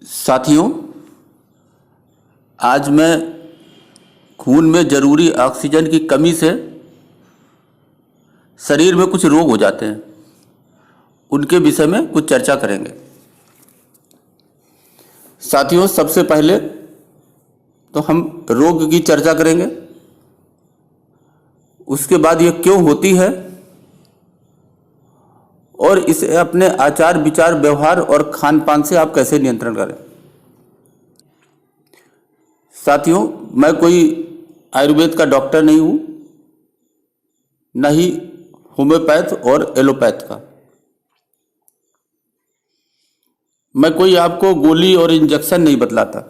साथियों, आज मैं खून में ज़रूरी ऑक्सीजन की कमी से शरीर में कुछ रोग हो जाते हैं, उनके विषय में कुछ चर्चा करेंगे। साथियों, सबसे पहले तो हम रोग की चर्चा करेंगे, उसके बाद ये क्यों होती है और इसे अपने आचार विचार व्यवहार और खान पान से आप कैसे नियंत्रण करें। साथियों, मैं कोई आयुर्वेद का डॉक्टर नहीं हूँ, न ही होम्योपैथ और एलोपैथ का। मैं कोई आपको गोली और इंजेक्शन नहीं बतलाता।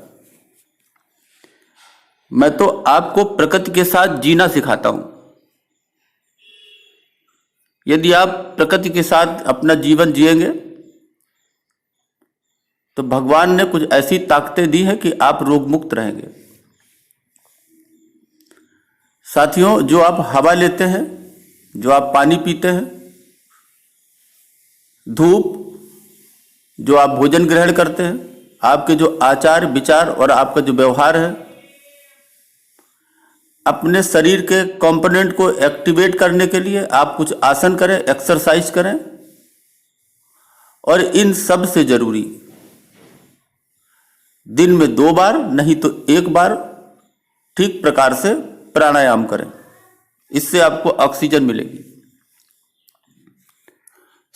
मैं तो आपको प्रकृति के साथ जीना सिखाता हूँ। यदि आप प्रकृति के साथ अपना जीवन जिएंगे तो भगवान ने कुछ ऐसी ताकतें दी हैं कि आप रोग मुक्त रहेंगे। साथियों, जो आप हवा लेते हैं, जो आप पानी पीते हैं, धूप, जो आप भोजन ग्रहण करते हैं, आपके जो आचार विचार और आपका जो व्यवहार है, अपने शरीर के कंपोनेंट को एक्टिवेट करने के लिए आप कुछ आसन करें, एक्सरसाइज करें, और इन सब से जरूरी दिन में 2 बार नहीं तो 1 बार ठीक प्रकार से प्राणायाम करें। इससे आपको ऑक्सीजन मिलेगी।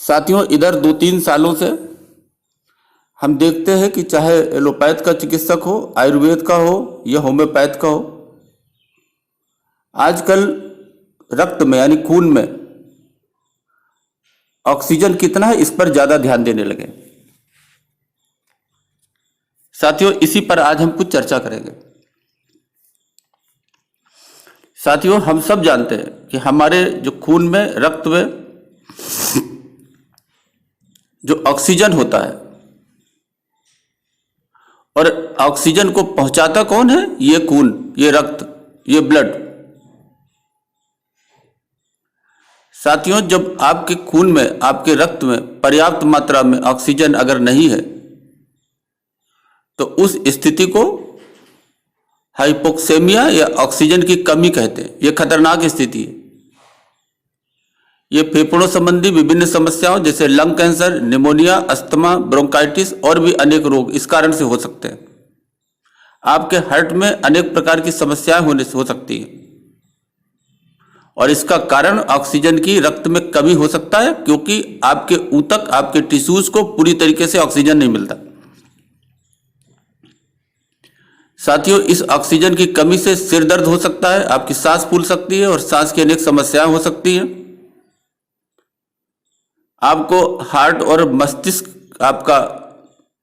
साथियों, इधर 2-3 सालों से हम देखते हैं कि चाहे एलोपैथ का चिकित्सक हो, आयुर्वेद का हो या होम्योपैथ का हो, आजकल रक्त में यानी खून में ऑक्सीजन कितना है इस पर ज्यादा ध्यान देने लगे। साथियों, इसी पर आज हम कुछ चर्चा करेंगे। साथियों, हम सब जानते हैं कि हमारे जो खून में, रक्त में जो ऑक्सीजन होता है, और ऑक्सीजन को पहुंचाता कौन है? ये खून, ये रक्त, ये ब्लड। साथियों, जब आपके खून में, आपके रक्त में पर्याप्त मात्रा में ऑक्सीजन अगर नहीं है तो उस स्थिति को हाइपोक्सेमिया या ऑक्सीजन की कमी कहते हैं। यह खतरनाक स्थिति है। यह फेफड़ों संबंधी विभिन्न समस्याओं जैसे lung cancer, pneumonia, asthma, bronchitis और भी अनेक रोग इस कारण से हो सकते हैं। आपके हार्ट में अनेक प्रकार की समस्याएं होने से हो सकती हैं, और इसका कारण ऑक्सीजन की रक्त में कमी हो सकता है, क्योंकि आपके ऊतक, आपके टिश्यूज को पूरी तरीके से ऑक्सीजन नहीं मिलता। साथियों, इस ऑक्सीजन की कमी से सिर दर्द हो सकता है, आपकी सांस फूल सकती है और सांस की अनेक समस्याएं हो सकती हैं। आपको हार्ट और मस्तिष्क आपका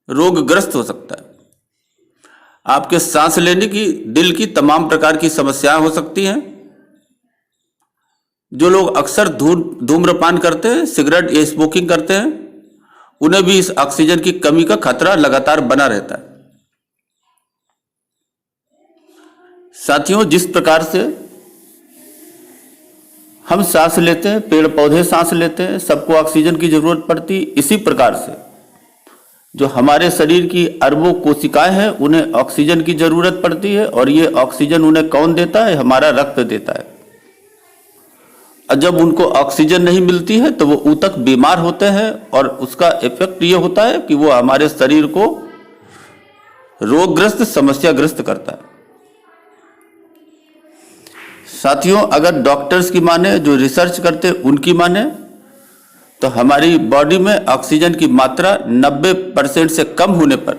रोगग्रस्त हो सकता है। आपके सांस लेने की, दिल की तमाम प्रकार की समस्याएं हो सकती हैं। जो लोग अक्सर धूम्रपान करते हैं, सिगरेट या स्मोकिंग करते हैं, उन्हें भी इस ऑक्सीजन की कमी का खतरा लगातार बना रहता है। साथियों, जिस प्रकार से हम सांस लेते हैं, पेड़ पौधे सांस लेते हैं, सबको ऑक्सीजन की जरूरत पड़ती, इसी प्रकार से जो हमारे शरीर की अरबों कोशिकाएं हैं, उन्हें ऑक्सीजन की जरूरत पड़ती है, और ये ऑक्सीजन उन्हें कौन देता है? हमारा रक्त देता है। और जब उनको ऑक्सीजन नहीं मिलती है तो वो ऊतक बीमार होते हैं, और उसका इफेक्ट ये होता है कि वो हमारे शरीर को रोगग्रस्त, समस्याग्रस्त करता है। साथियों, अगर डॉक्टर्स की माने, जो रिसर्च करते उनकी माने, तो हमारी बॉडी में ऑक्सीजन की मात्रा 90% से कम होने पर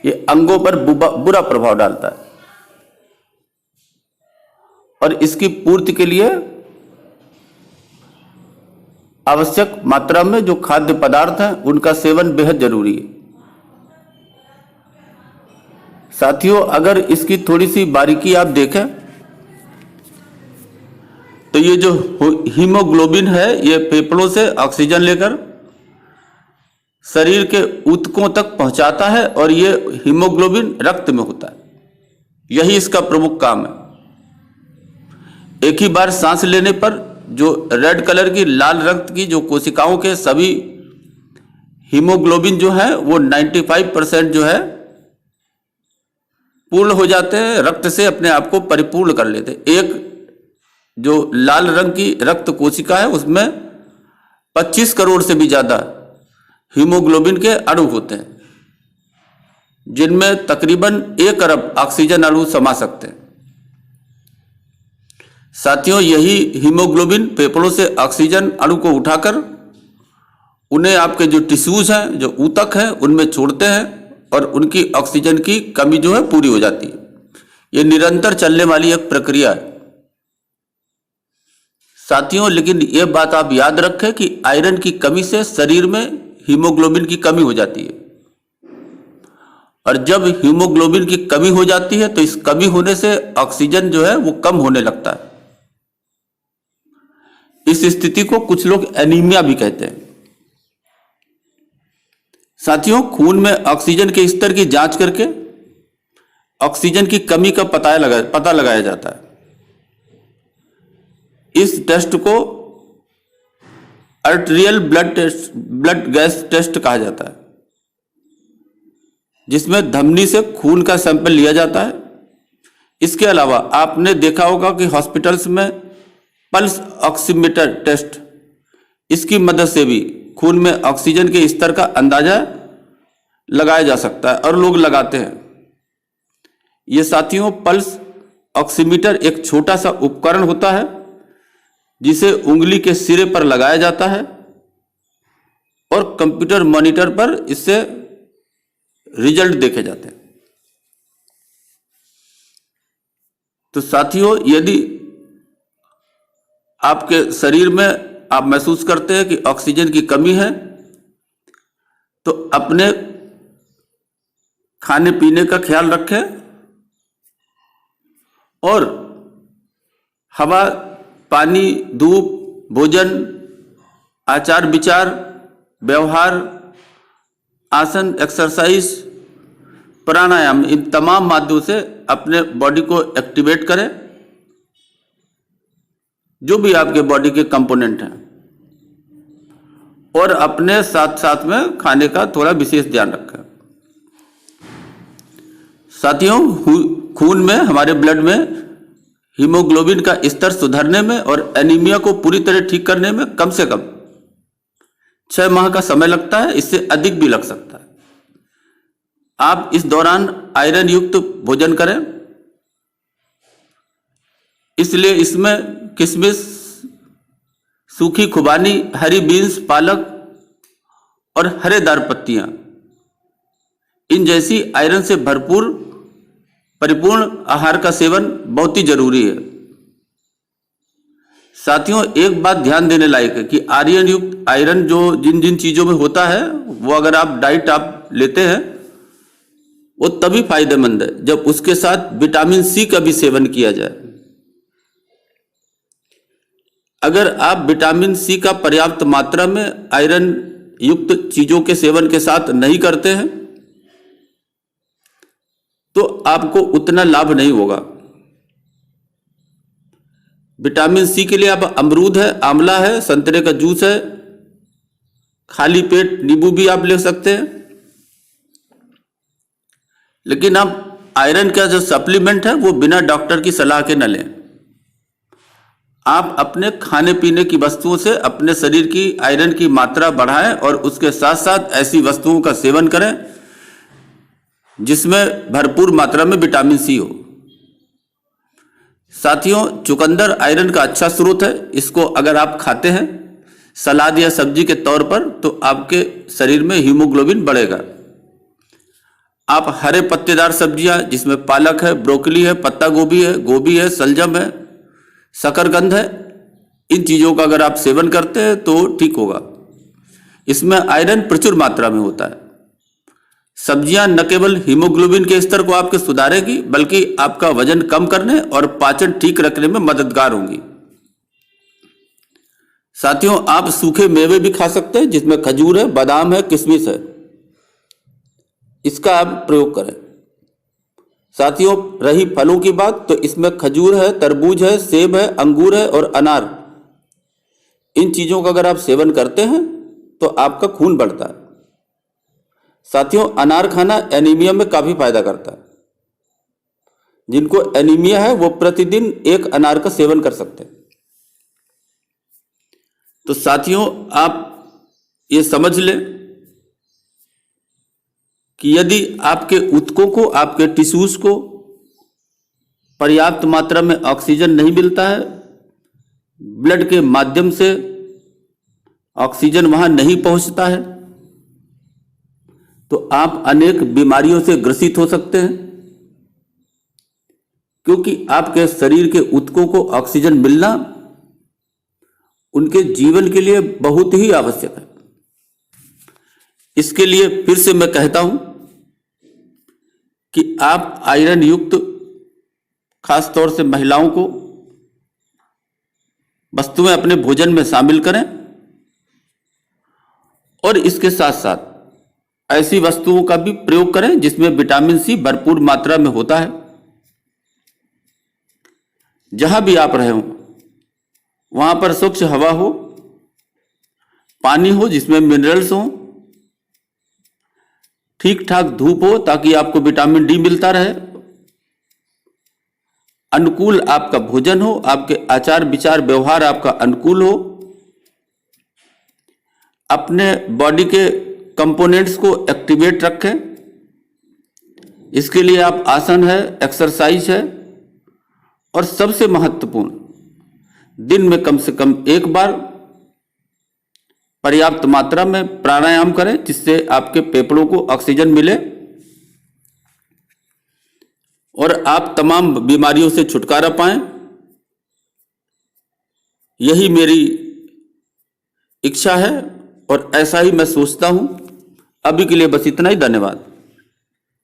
ये अंगों पर बुरा प्रभाव डालता है, और इसकी पूर्ति के लिए आवश्यक मात्रा में जो खाद्य पदार्थ हैं उनका सेवन बेहद जरूरी है। साथियों, अगर इसकी थोड़ी सी बारीकी आप देखें तो ये जो हीमोग्लोबिन है, ये फेफड़ों से ऑक्सीजन लेकर शरीर के ऊतकों तक पहुंचाता है, और ये हीमोग्लोबिन रक्त में होता है। यही इसका प्रमुख काम है। एक ही बार सांस लेने पर जो रेड कलर की, लाल रक्त की जो कोशिकाओं के सभी हीमोग्लोबिन जो है वो 95% जो है पूर्ण हो जाते हैं, रक्त से अपने आप को परिपूर्ण कर लेते हैं। एक जो लाल रंग की रक्त कोशिका है उसमें 25 करोड़ से भी ज्यादा हीमोग्लोबिन के अणु होते हैं, जिनमें तकरीबन 1 अरब ऑक्सीजन अणु समा सकते हैं। साथियों, यही हीमोग्लोबिन फेफड़ों से ऑक्सीजन अणु को उठाकर उन्हें आपके जो टिश्यूज हैं, जो ऊतक हैं, उनमें छोड़ते हैं और उनकी ऑक्सीजन की कमी जो है पूरी हो जाती है। ये निरंतर चलने वाली एक प्रक्रिया है साथियों। लेकिन यह बात आप याद रखें कि आयरन की कमी से शरीर में हीमोग्लोबिन की कमी हो जाती है, और जब हीमोग्लोबिन की कमी हो जाती है तो इस कमी होने से ऑक्सीजन जो है वो कम होने लगता है। इस स्थिति को कुछ लोग एनीमिया भी कहते हैं। साथियों, खून में ऑक्सीजन के स्तर की जांच करके ऑक्सीजन की कमी का पता लगाया जाता है। इस टेस्ट को आर्टेरियल ब्लड गैस टेस्ट कहा जाता है, जिसमें धमनी से खून का सैंपल लिया जाता है। इसके अलावा आपने देखा होगा कि हॉस्पिटल्स में पल्स ऑक्सीमीटर टेस्ट, इसकी मदद से भी खून में ऑक्सीजन के स्तर का अंदाजा लगाया जा सकता है और लोग लगाते हैं। ये साथियों, पल्स ऑक्सीमीटर एक छोटा सा उपकरण होता है जिसे उंगली के सिरे पर लगाया जाता है और कंप्यूटर मॉनिटर पर इससे रिजल्ट देखे जाते हैं। तो साथियों, यदि आपके शरीर में आप महसूस करते हैं कि ऑक्सीजन की कमी है, तो अपने खाने पीने का ख्याल रखें और हवा, पानी, धूप, भोजन, आचार विचार, व्यवहार, आसन, एक्सरसाइज, प्राणायाम, इन तमाम माध्यमों से अपने बॉडी को एक्टिवेट करें, जो भी आपके बॉडी के कंपोनेंट हैं, और अपने साथ साथ में खाने का थोड़ा विशेष ध्यान रखें। साथियों, खून में, हमारे ब्लड में हीमोग्लोबिन का स्तर सुधारने में और एनीमिया को पूरी तरह ठीक करने में कम से कम 6 माह का समय लगता है, इससे अधिक भी लग सकता है। आप इस दौरान आयरन युक्त भोजन करें, इसलिए इसमें किशमिश, सूखी खुबानी, हरी बीन्स, पालक और हरेदार पत्तियां, इन जैसी आयरन से भरपूर परिपूर्ण आहार का सेवन बहुत ही जरूरी है। साथियों, एक बात ध्यान देने लायक है कि आयरन जो जिन जिन चीजों में होता है, वो अगर आप डाइट आप लेते हैं वो तभी फायदेमंद है जब उसके साथ विटामिन सी का भी सेवन किया जाए। अगर आप विटामिन सी का पर्याप्त मात्रा में आयरन युक्त चीजों के सेवन के साथ नहीं करते हैं तो आपको उतना लाभ नहीं होगा। विटामिन सी के लिए आप अमरूद है, आंवला है, संतरे का जूस है, खाली पेट नींबू भी आप ले सकते हैं। लेकिन आप आयरन का जो सप्लीमेंट है वो बिना डॉक्टर की सलाह के न लें। आप अपने खाने पीने की वस्तुओं से अपने शरीर की आयरन की मात्रा बढ़ाएं और उसके साथ साथ ऐसी वस्तुओं का सेवन करें जिसमें भरपूर मात्रा में विटामिन सी हो। साथियों, चुकंदर आयरन का अच्छा स्रोत है। इसको अगर आप खाते हैं सलाद या सब्जी के तौर पर तो आपके शरीर में हीमोग्लोबिन बढ़ेगा। आप हरे पत्तेदार सब्जियां जिसमें पालक है, ब्रोकली है, पत्ता गोभी है, सलजम है, शकरकंद है, इन चीजों का अगर आप सेवन करते हैं तो ठीक होगा। इसमें आयरन प्रचुर मात्रा में होता है। सब्जियां न केवल हीमोग्लोबिन के स्तर को आपके सुधारेगी बल्कि आपका वजन कम करने और पाचन ठीक रखने में मददगार होंगी। साथियों, आप सूखे मेवे भी खा सकते हैं जिसमें खजूर है, बादाम है, किशमिश है, इसका आप प्रयोग करें। साथियों, रही फलों की बात तो इसमें खजूर है, तरबूज है, सेब है, अंगूर है और अनार, इन चीजों का अगर आप सेवन करते हैं तो आपका खून बढ़ता है। साथियों, अनार खाना एनीमिया में काफी फायदा करता है। जिनको एनीमिया है वो प्रतिदिन एक अनार का सेवन कर सकते हैं। तो साथियों, आप ये समझ लें कि यदि आपके ऊतकों को, आपके टिश्यूज को पर्याप्त मात्रा में ऑक्सीजन नहीं मिलता है, ब्लड के माध्यम से ऑक्सीजन वहां नहीं पहुंचता है, तो आप अनेक बीमारियों से ग्रसित हो सकते हैं, क्योंकि आपके शरीर के ऊतकों को ऑक्सीजन मिलना उनके जीवन के लिए बहुत ही आवश्यक है। इसके लिए फिर से मैं कहता हूं कि आप आयरन युक्त, खास तौर से महिलाओं को, वस्तुएं अपने भोजन में शामिल करें और इसके साथ साथ ऐसी वस्तुओं का भी प्रयोग करें जिसमें विटामिन सी भरपूर मात्रा में होता है। जहां भी आप रहे हो वहां पर स्वच्छ हवा हो, पानी हो जिसमें मिनरल्स हो, ठीक ठाक धूप हो ताकि आपको विटामिन डी मिलता रहे, अनुकूल आपका भोजन हो, आपके आचार विचार व्यवहार आपका अनुकूल हो, अपने बॉडी के कंपोनेंट्स को एक्टिवेट रखें। इसके लिए आप आसन है, एक्सरसाइज है, और सबसे महत्वपूर्ण, दिन में कम से कम एक बार पर्याप्त मात्रा में प्राणायाम करें जिससे आपके फेफड़ों को ऑक्सीजन मिले और आप तमाम बीमारियों से छुटकारा पाएं। यही मेरी इच्छा है और ऐसा ही मैं सोचता हूं। अभी के लिए बस इतना ही। धन्यवाद।